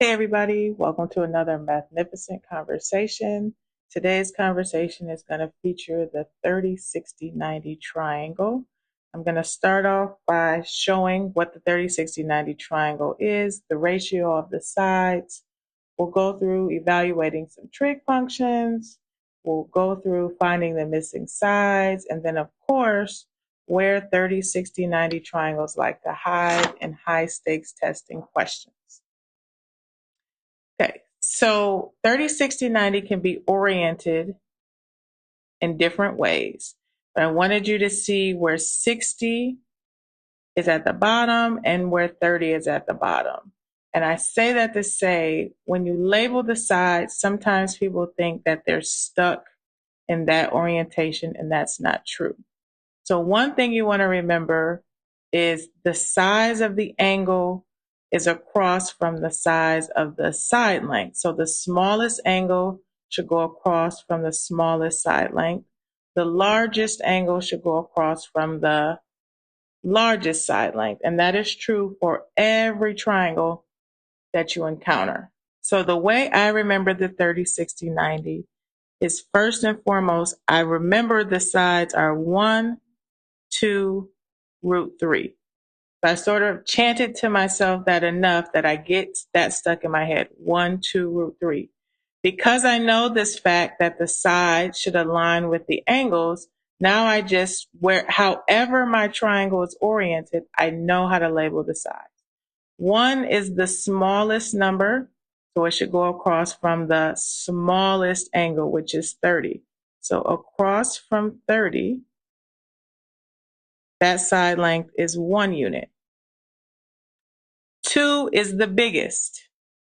Hey everybody, welcome to another magnificent conversation. Today's conversation is going to feature the 30, 60, 90 triangle. I'm going to start off by showing what the 30, 60, 90 triangle is, the ratio of the sides. We'll go through evaluating some trig functions. We'll go through finding the missing sides, and then of course, where 30, 60, 90 triangles like to hide in high stakes testing questions. Okay, so 30, 60, 90 can be oriented in different ways. But I wanted you to see where 60 is at the bottom and where 30 is at the bottom. And I say that to say, when you label the sides, sometimes people think that they're stuck in that orientation, and that's not true. So one thing you want to remember is the size of the angle is across from the size of the side length. So the smallest angle should go across from the smallest side length. The largest angle should go across from the largest side length. And that is true for every triangle that you encounter. So the way I remember the 30, 60, 90 is first and foremost, I remember the sides are 1, 2, root 3. So I sort of chanted to myself that enough that I get that stuck in my head. 1, 2, root 3. Because I know this fact that the sides should align with the angles, now I just, however my triangle is oriented, I know how to label the sides. 1 is the smallest number, so it should go across from the smallest angle, which is 30. So across from 30, that side length is 1 unit. 2 is the biggest.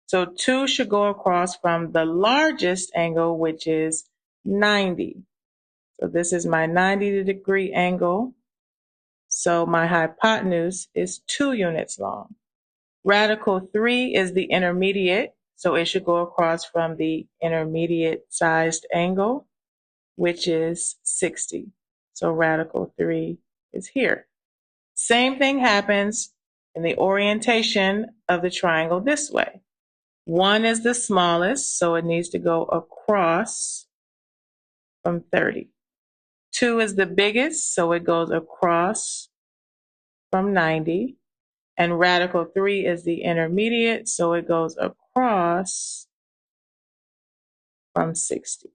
So 2 should go across from the largest angle, which is 90. So this is my 90-degree angle. So my hypotenuse is 2 units long. Radical 3 is the intermediate. So it should go across from the intermediate sized angle, which is 60. So radical 3 is here. Same thing happens in the orientation of the triangle this way. 1 is the smallest, so it needs to go across from 30. 2 is the biggest, so it goes across from 90. And radical 3 is the intermediate, so it goes across from 60.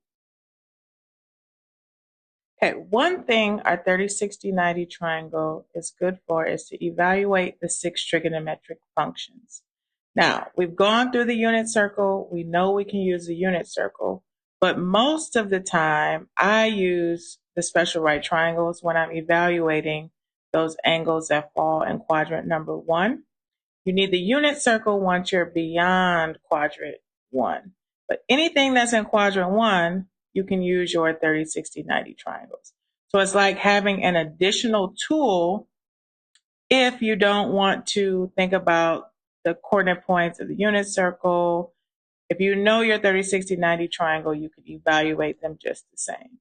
Okay, one thing our 30, 60, 90 triangle is good for is to evaluate the 6 trigonometric functions. Now, we've gone through the unit circle. We know we can use the unit circle, but most of the time I use the special right triangles when I'm evaluating those angles that fall in quadrant number 1. You need the unit circle once you're beyond quadrant 1. But anything that's in quadrant 1, you can use your 30, 60, 90 triangles. So it's like having an additional tool if you don't want to think about the coordinate points of the unit circle. If you know your 30, 60, 90 triangle, you can evaluate them just the same.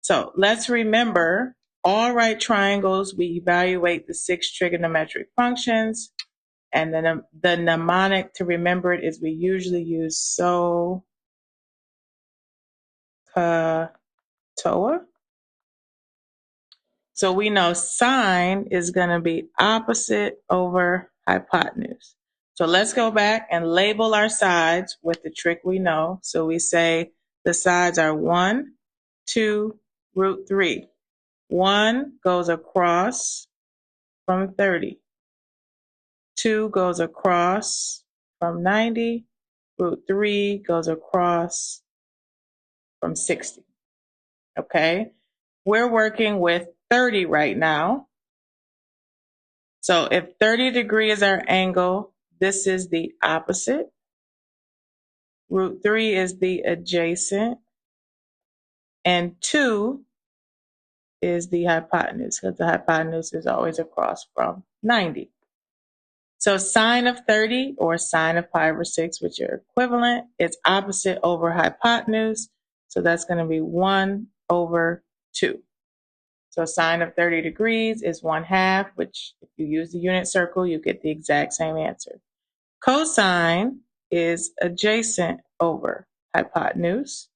So let's remember, all right triangles, we evaluate the 6 trigonometric functions. And then the mnemonic to remember it is we usually use SOHCAHTOA. So we know sine is going to be opposite over hypotenuse. So let's go back and label our sides with the trick we know. So we say the sides are 1, 2, root 3. 1 goes across from 30. 2 goes across from 90. Root 3 goes across from 60. Okay? We're working with 30 right now. So if 30 degrees is our angle, this is the opposite. Root 3 is the adjacent. And 2 is the hypotenuse, because the hypotenuse is always across from 90. So sine of 30 or sine of pi over 6, which are equivalent, is opposite over hypotenuse. So that's going to be 1 over 2. So sine of 30 degrees is 1/2, which if you use the unit circle, you get the exact same answer. Cosine is adjacent over hypotenuse.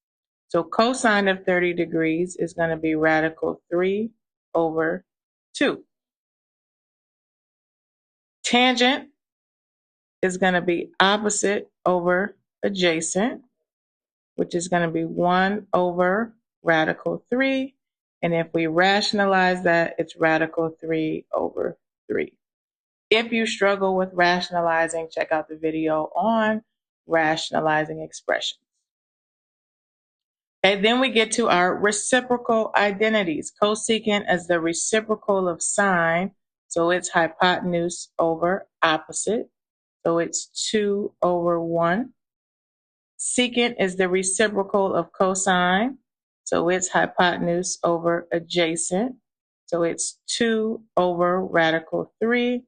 So cosine of 30 degrees is going to be radical 3 over 2. Tangent is going to be opposite over adjacent, which is going to be 1 over radical 3. And if we rationalize that, it's radical 3 over 3. If you struggle with rationalizing, check out the video on rationalizing expressions. Okay, then we get to our reciprocal identities. Cosecant is the reciprocal of sine, so it's hypotenuse over opposite, so it's 2 over 1. Secant is the reciprocal of cosine, so it's hypotenuse over adjacent, so it's 2 over radical 3,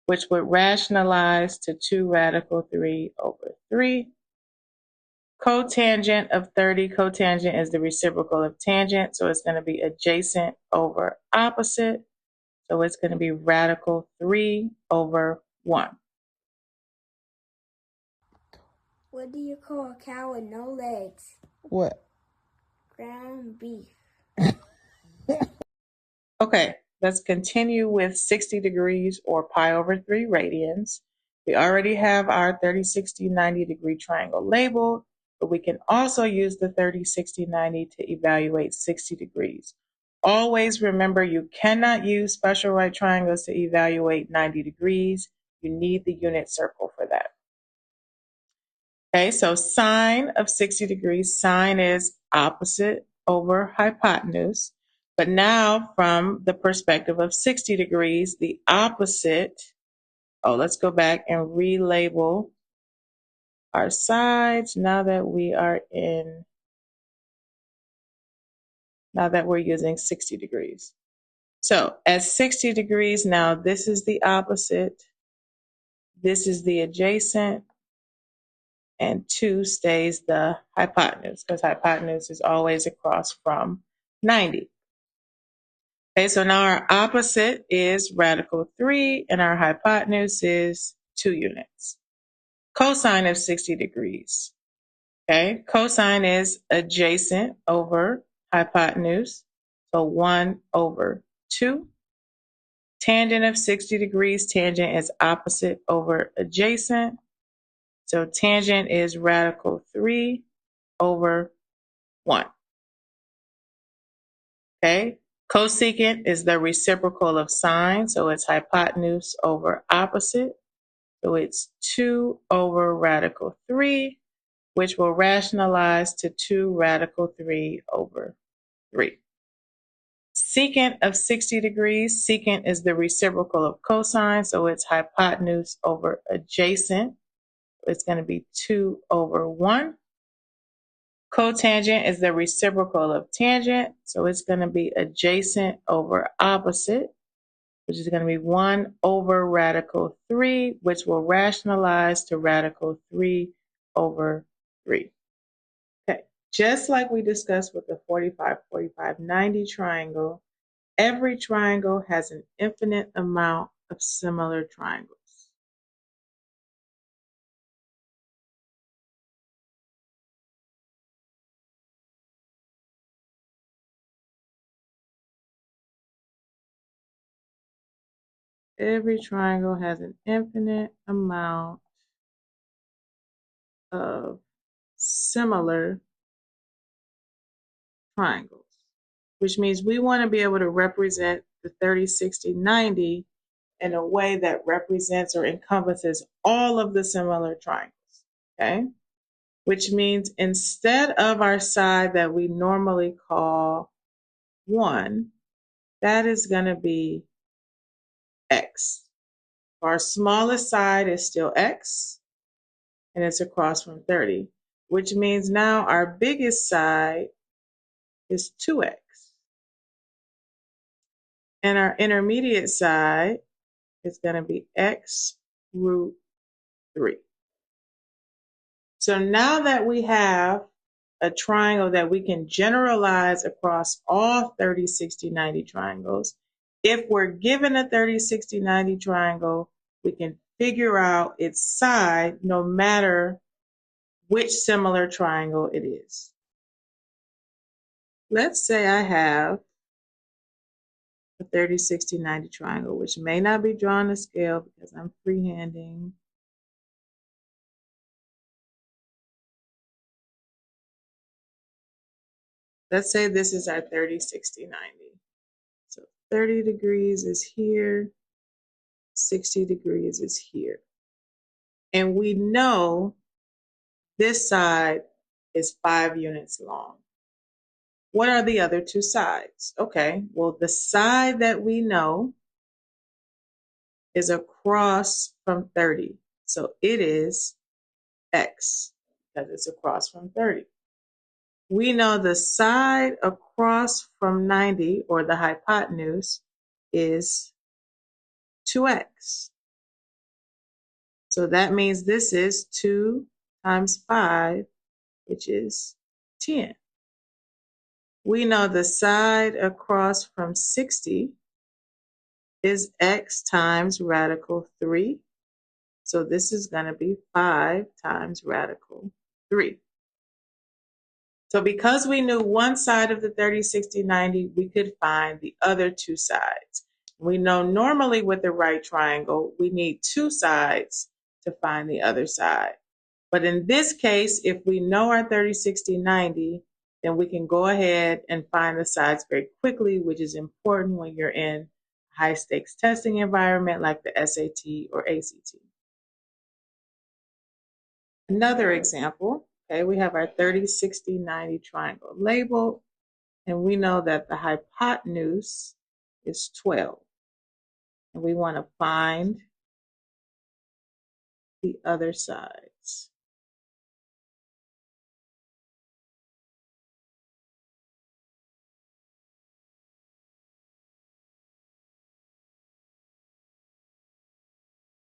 which would rationalize to 2 radical 3 over 3. Cotangent of 30, cotangent is the reciprocal of tangent, so it's going to be adjacent over opposite, so it's going to be radical 3 over 1. What do you call a cow with no legs? What? Ground beef. Okay, let's continue with 60 degrees or pi over 3 radians. We already have our 30, 60, 90 degree triangle labeled, but we can also use the 30, 60, 90 to evaluate 60 degrees. Always remember you cannot use special right triangles to evaluate 90 degrees. You need the unit circle for that. Okay, so sine of 60 degrees, sine is opposite over hypotenuse. But now from the perspective of 60 degrees, the opposite, let's go back and relabel our sides now that we're using 60 degrees. So at 60 degrees now, this is the opposite, this is the adjacent, and 2 stays the hypotenuse because hypotenuse is always across from 90. Okay, so now our opposite is radical 3 and our hypotenuse is 2 units. Cosine of 60 degrees. Okay, cosine is adjacent over hypotenuse, so 1 over 2. Tangent of 60 degrees, tangent is opposite over adjacent, so tangent is radical 3 over 1. Okay, cosecant is the reciprocal of sine, so it's hypotenuse over opposite. So it's 2 over radical 3, which will rationalize to 2 radical 3 over 3. Secant of 60 degrees, secant is the reciprocal of cosine, so it's hypotenuse over adjacent. It's going to be 2 over 1. Cotangent is the reciprocal of tangent, so it's going to be adjacent over opposite, which is going to be 1 over radical 3, which will rationalize to radical 3 over 3. Okay, just like we discussed with the 45, 45, 90 triangle, every triangle has an infinite amount of similar triangles. Every triangle has an infinite amount of similar triangles, which means we want to be able to represent the 30, 60, 90 in a way that represents or encompasses all of the similar triangles, okay? Which means instead of our side that we normally call 1, that is going to be X. Our smallest side is still X, and it's across from 30, which means now our biggest side is 2X. And our intermediate side is going to be X root 3. So now that we have a triangle that we can generalize across all 30, 60, 90 triangles, if we're given a 30, 60, 90 triangle, we can figure out its side no matter which similar triangle it is. Let's say I have a 30, 60, 90 triangle, which may not be drawn to scale because I'm freehanding. Let's say this is our 30, 60, 90. So 30 degrees is here, 60 degrees is here. And we know this side is 5 units long. What are the other two sides? Okay, well, the side that we know is across from 30. So it is x, because it's across from 30. We know the side across from 90, or the hypotenuse, is 2x. So that means this is 2 times 5, which is 10. We know the side across from 60 is x times radical 3. So this is going to be 5 times radical 3. So because we knew one side of the 30, 60, 90, we could find the other two sides. We know normally with the right triangle, we need two sides to find the other side. But in this case, if we know our 30, 60, 90, then we can go ahead and find the sides very quickly, which is important when you're in a high stakes testing environment like the SAT or ACT. Another example, okay, we have our 30, 60, 90 triangle labeled, and we know that the hypotenuse is 12. And we want to find the other sides.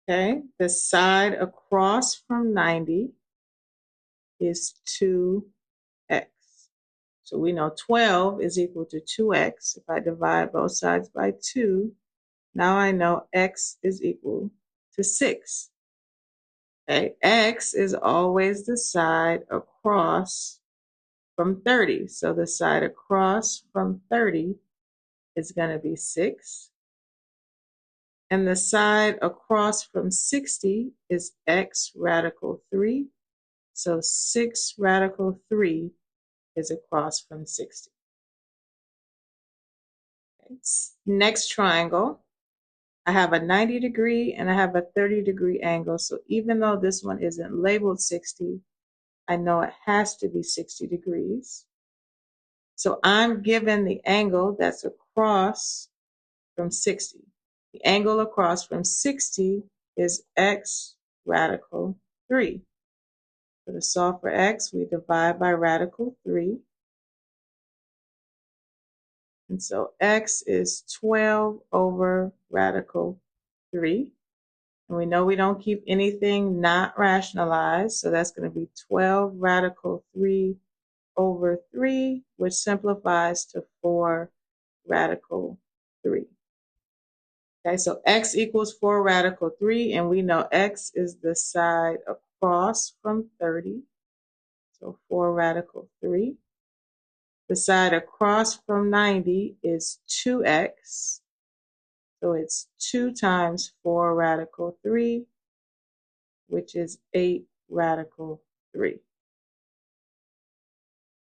Okay, the side across from 90 is 2x. So we know 12 is equal to 2x. If I divide both sides by 2, now I know x is equal to 6. Okay, x is always the side across from 30. So the side across from 30 is going to be 6. And the side across from 60 is x radical 3. So 6 radical 3 is across from 60. Okay. Next triangle, I have a 90 degree and I have a 30 degree angle. So even though this one isn't labeled 60, I know it has to be 60 degrees. So I'm given the angle that's across from 60. The angle across from 60 is x radical 3. So to solve for x, we divide by radical 3. And so x is 12 over radical 3. And we know we don't keep anything not rationalized, so that's going to be 12 radical 3 over 3, which simplifies to 4 radical 3. Okay, so x equals 4 radical 3, and we know x is the side across from 30. So 4 radical 3. The side across from 90 is 2x. So it's 2 times 4 radical 3, which is 8 radical 3.